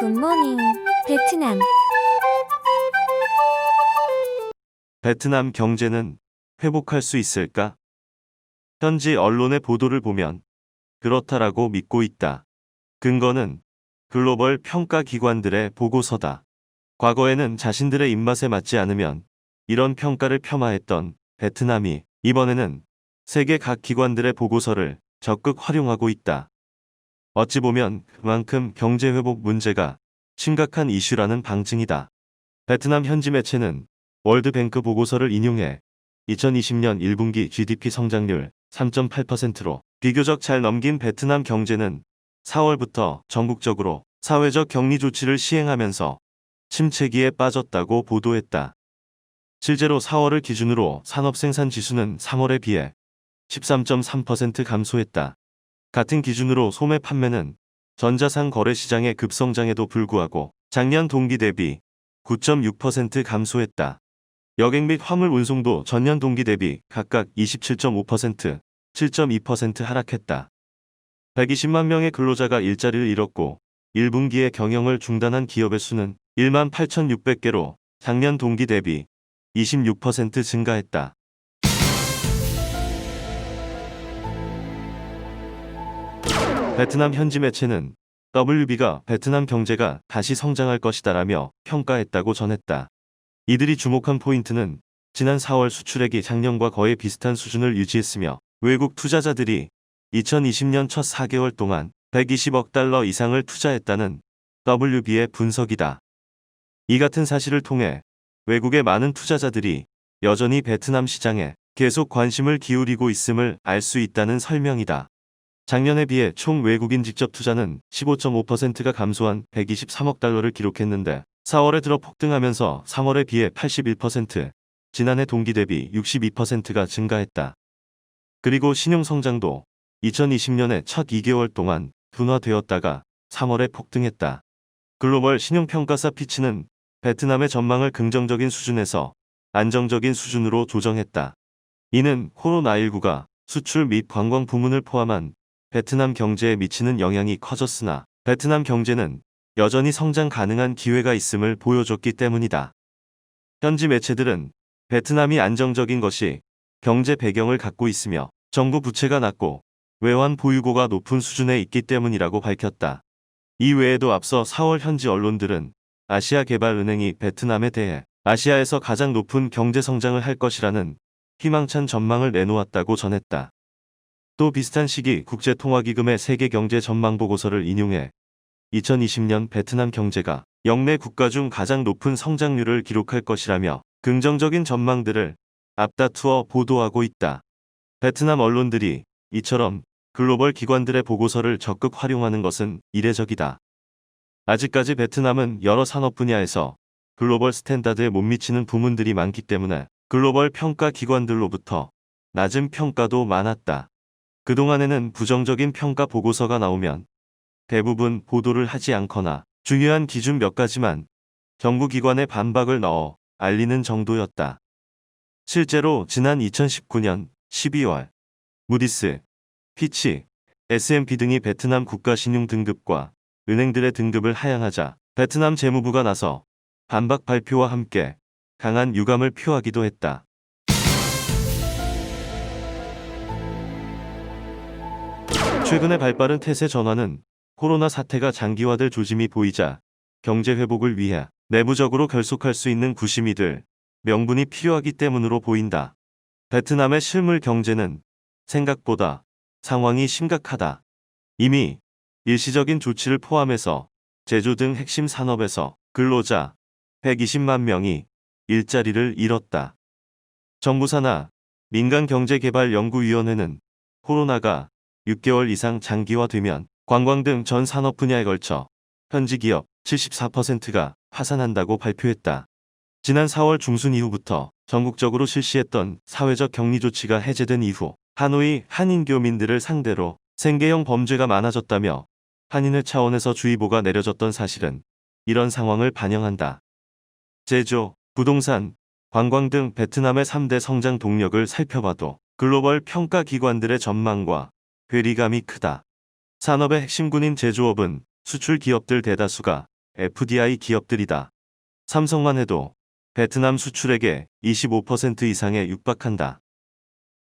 굿모닝, 베트남. 베트남 경제는 회복할 수 있을까? 현지 언론의 보도를 보면 그렇다라고 믿고 있다. 근거는 글로벌 평가 기관들의 보고서다. 과거에는 자신들의 입맛에 맞지 않으면 이런 평가를 폄하했던 베트남이 이번에는 세계 각 기관들의 보고서를 적극 활용하고 있다. 어찌 보면 그만큼 경제 회복 문제가 심각한 이슈라는 방증이다. 베트남 현지 매체는 월드뱅크 보고서를 인용해 2020년 1분기 GDP 성장률 3.8%로 비교적 잘 넘긴 베트남 경제는 4월부터 전국적으로 사회적 격리 조치를 시행하면서 침체기에 빠졌다고 보도했다. 실제로 4월을 기준으로 산업생산 지수는 3월에 비해 13.3% 감소했다. 같은 기준으로 소매 판매는 전자상 거래 시장의 급성장에도 불구하고 작년 동기 대비 9.6% 감소했다. 여객 및 화물 운송도 전년 동기 대비 각각 27.5%, 7.2% 하락했다. 120만 명의 근로자가 일자리를 잃었고 1분기에 경영을 중단한 기업의 수는 1만 8,600개로 작년 동기 대비 26% 증가했다. 베트남 현지 매체는 WB가 베트남 경제가 다시 성장할 것이다라며 평가했다고 전했다. 이들이 주목한 포인트는 지난 4월 수출액이 작년과 거의 비슷한 수준을 유지했으며 외국 투자자들이 2020년 첫 4개월 동안 120억 달러 이상을 투자했다는 WB의 분석이다. 이 같은 사실을 통해 외국의 많은 투자자들이 여전히 베트남 시장에 계속 관심을 기울이고 있음을 알 수 있다는 설명이다. 작년에 비해 총 외국인 직접 투자는 15.5%가 감소한 123억 달러를 기록했는데 4월에 들어 폭등하면서 3월에 비해 81%, 지난해 동기 대비 62%가 증가했다. 그리고 신용 성장도 2020년의 첫 2개월 동안 둔화되었다가 3월에 폭등했다. 글로벌 신용평가사 피치는 베트남의 전망을 긍정적인 수준에서 안정적인 수준으로 조정했다. 이는 코로나19가 수출 및 관광 부문을 포함한 베트남 경제에 미치는 영향이 커졌으나 베트남 경제는 여전히 성장 가능한 기회가 있음을 보여줬기 때문이다. 현지 매체들은 베트남이 안정적인 것이 경제 배경을 갖고 있으며 정부 부채가 낮고 외환 보유고가 높은 수준에 있기 때문이라고 밝혔다. 이 외에도 앞서 4월 현지 언론들은 아시아개발은행이 베트남에 대해 아시아에서 가장 높은 경제 성장을 할 것이라는 희망찬 전망을 내놓았다고 전했다. 또 비슷한 시기 국제통화기금의 세계경제 전망 보고서를 인용해 2020년 베트남 경제가 역내 국가 중 가장 높은 성장률을 기록할 것이라며 긍정적인 전망들을 앞다투어 보도하고 있다. 베트남 언론들이 이처럼 글로벌 기관들의 보고서를 적극 활용하는 것은 이례적이다. 아직까지 베트남은 여러 산업 분야에서 글로벌 스탠다드에 못 미치는 부문들이 많기 때문에 글로벌 평가 기관들로부터 낮은 평가도 많았다. 그동안에는 부정적인 평가 보고서가 나오면 대부분 보도를 하지 않거나 중요한 기준 몇 가지만 정부기관에 반박을 넣어 알리는 정도였다. 실제로 지난 2019년 12월 무디스, 피치, S&P 등이 베트남 국가신용 등급과 은행들의 등급을 하향하자 베트남 재무부가 나서 반박 발표와 함께 강한 유감을 표하기도 했다. 최근에 발빠른 태세 전환은 코로나 사태가 장기화될 조짐이 보이자 경제 회복을 위해 내부적으로 결속할 수 있는 구심이들, 명분이 필요하기 때문으로 보인다. 베트남의 실물 경제는 생각보다 상황이 심각하다. 이미 일시적인 조치를 포함해서 제조 등 핵심 산업에서 근로자 120만 명이 일자리를 잃었다. 정부 산하 민간경제개발연구위원회는 코로나가 6개월 이상 장기화되면 관광 등 전 산업 분야에 걸쳐 현지 기업 74%가 파산한다고 발표했다. 지난 4월 중순 이후부터 전국적으로 실시했던 사회적 격리 조치가 해제된 이후 하노이 한인교민들을 상대로 생계형 범죄가 많아졌다며 한인회 차원에서 주의보가 내려졌던 사실은 이런 상황을 반영한다. 제조, 부동산, 관광 등 베트남의 3대 성장 동력을 살펴봐도 글로벌 평가 기관들의 전망과 괴리감이 크다. 산업의 핵심군인 제조업은 수출 기업들 대다수가 FDI 기업들이다. 삼성만 해도 베트남 수출액의 25% 이상에 육박한다.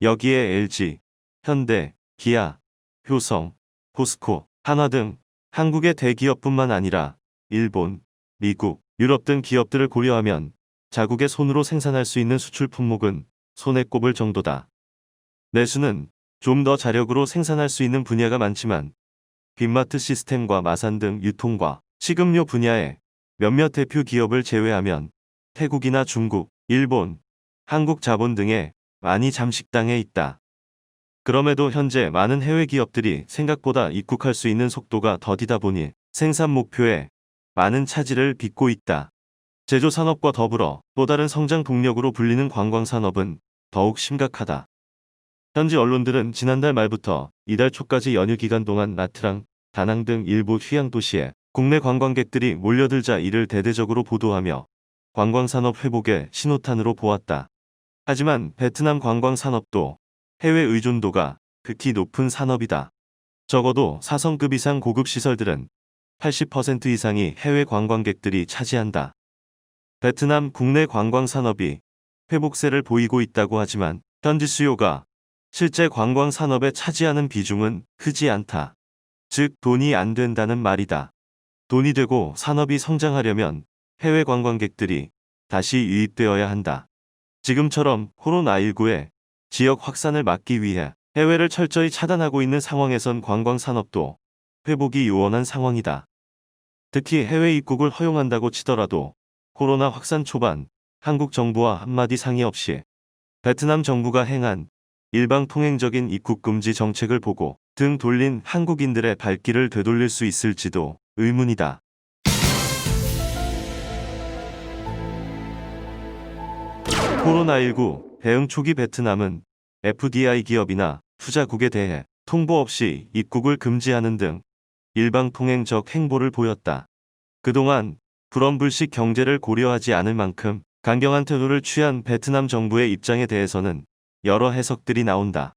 여기에 LG, 현대, 기아, 효성, 포스코, 한화 등 한국의 대기업뿐만 아니라 일본, 미국, 유럽 등 기업들을 고려하면 자국의 손으로 생산할 수 있는 수출 품목은 손에 꼽을 정도다. 내수는 좀 더 자력으로 생산할 수 있는 분야가 많지만 빅마트 시스템과 마산 등 유통과 식음료 분야의 몇몇 대표 기업을 제외하면 태국이나 중국, 일본, 한국 자본 등에 많이 잠식당해 있다. 그럼에도 현재 많은 해외 기업들이 생각보다 입국할 수 있는 속도가 더디다 보니 생산 목표에 많은 차질을 빚고 있다. 제조 산업과 더불어 또 다른 성장 동력으로 불리는 관광 산업은 더욱 심각하다. 현지 언론들은 지난달 말부터 이달 초까지 연휴 기간 동안 나트랑, 다낭 등 일부 휴양 도시에 국내 관광객들이 몰려들자 이를 대대적으로 보도하며 관광산업 회복의 신호탄으로 보았다. 하지만 베트남 관광산업도 해외 의존도가 극히 높은 산업이다. 적어도 4성급 이상 고급 시설들은 80% 이상이 해외 관광객들이 차지한다. 베트남 국내 관광산업이 회복세를 보이고 있다고 하지만 현지 수요가 실제 관광산업에 차지하는 비중은 크지 않다. 즉 돈이 안 된다는 말이다. 돈이 되고 산업이 성장하려면 해외 관광객들이 다시 유입되어야 한다. 지금처럼 코로나19의 지역 확산을 막기 위해 해외를 철저히 차단하고 있는 상황에선 관광산업도 회복이 요원한 상황이다. 특히 해외 입국을 허용한다고 치더라도 코로나 확산 초반 한국 정부와 한마디 상의 없이 베트남 정부가 행한 일방통행적인 입국 금지 정책을 보고 등 돌린 한국인들의 발길을 되돌릴 수 있을지도 의문이다. 코로나19 대응 초기 베트남은 FDI 기업이나 투자국에 대해 통보 없이 입국을 금지하는 등 일방통행적 행보를 보였다. 그동안 불엄불식 경제를 고려하지 않을 만큼 강경한 태도를 취한 베트남 정부의 입장에 대해서는 여러 해석들이 나온다.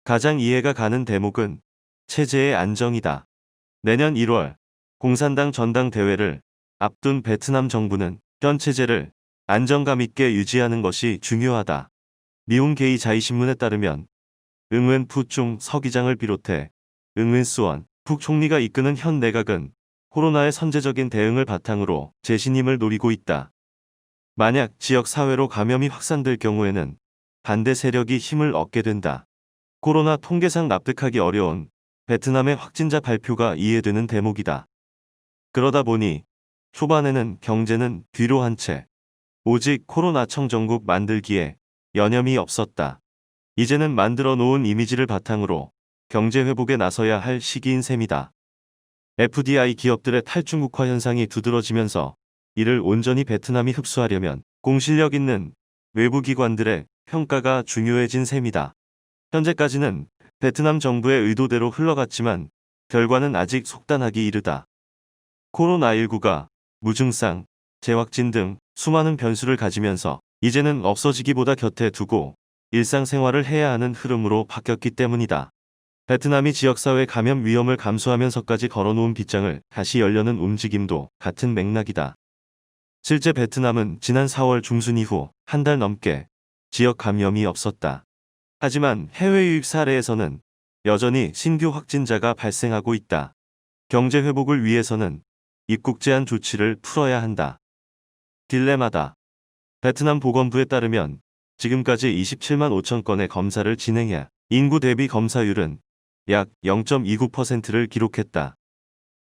가장 이해가 가는 대목은 체제의 안정이다. 내년 1월 공산당 전당대회를 앞둔 베트남 정부는 현 체제를 안정감 있게 유지하는 것이 중요하다. 미혼게이 자이신문에 따르면 응웬 푸중 서기장을 비롯해 응웬 수원 북총리가 이끄는 현 내각은 코로나의 선제적인 대응을 바탕으로 재신임을 노리고 있다. 만약 지역사회로 감염이 확산될 경우에는 반대 세력이 힘을 얻게 된다. 코로나 통계상 납득하기 어려운 베트남의 확진자 발표가 이해되는 대목이다. 그러다 보니 초반에는 경제는 뒤로 한 채 오직 코로나청 정국 만들기에 여념이 없었다. 이제는 만들어 놓은 이미지를 바탕으로 경제 회복에 나서야 할 시기인 셈이다. FDI 기업들의 탈중국화 현상이 두드러지면서 이를 온전히 베트남이 흡수하려면 공실력 있는 외부 기관들의 평가가 중요해진 셈이다. 현재까지는 베트남 정부의 의도대로 흘러갔지만 결과는 아직 속단하기 이르다. 코로나19가 무증상, 재확진 등 수많은 변수를 가지면서 이제는 없어지기보다 곁에 두고 일상생활을 해야 하는 흐름으로 바뀌었기 때문이다. 베트남이 지역사회 감염 위험을 감수하면서까지 걸어놓은 빗장을 다시 열려는 움직임도 같은 맥락이다. 실제 베트남은 지난 4월 중순 이후 한 달 넘게 지역 감염이 없었다. 하지만 해외 유입 사례에서는 여전히 신규 확진자가 발생하고 있다. 경제 회복을 위해서는 입국 제한 조치를 풀어야 한다. 딜레마다. 베트남 보건부에 따르면 지금까지 27만 5천 건의 검사를 진행해 인구 대비 검사율은 약 0.29%를 기록했다.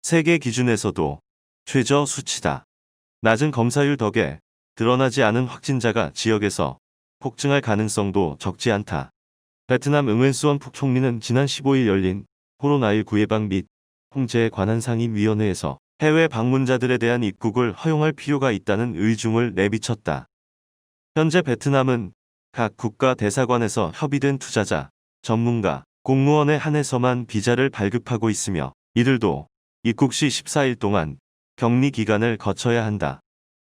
세계 기준에서도 최저 수치다. 낮은 검사율 덕에 드러나지 않은 확진자가 지역에서 폭증할 가능성도 적지 않다. 베트남 응웬수원 북총리는 지난 15일 열린 코로나19 예방 및 통제에 관한 상임위원회에서 해외 방문자들에 대한 입국을 허용할 필요가 있다는 의중을 내비쳤다. 현재 베트남은 각 국가 대사관에서 협의된 투자자, 전문가, 공무원에 한해서만 비자를 발급하고 있으며 이들도 입국 시 14일 동안 격리 기간을 거쳐야 한다.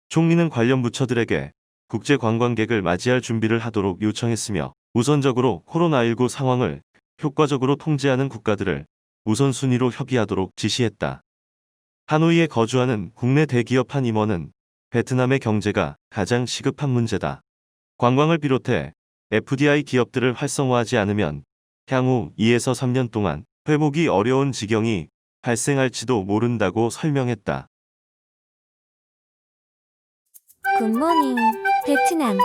총리는 관련 부처들에게 국제 관광객을 맞이할 준비를 하도록 요청했으며 우선적으로 코로나19 상황을 효과적으로 통제하는 국가들을 우선순위로 협의하도록 지시했다. 하노이에 거주하는 국내 대기업 한 임원은 베트남의 경제가 가장 시급한 문제다. 관광을 비롯해 FDI 기업들을 활성화하지 않으면 향후 2에서 3년 동안 회복이 어려운 지경이 발생할지도 모른다고 설명했다. 굿모닝. 베트남.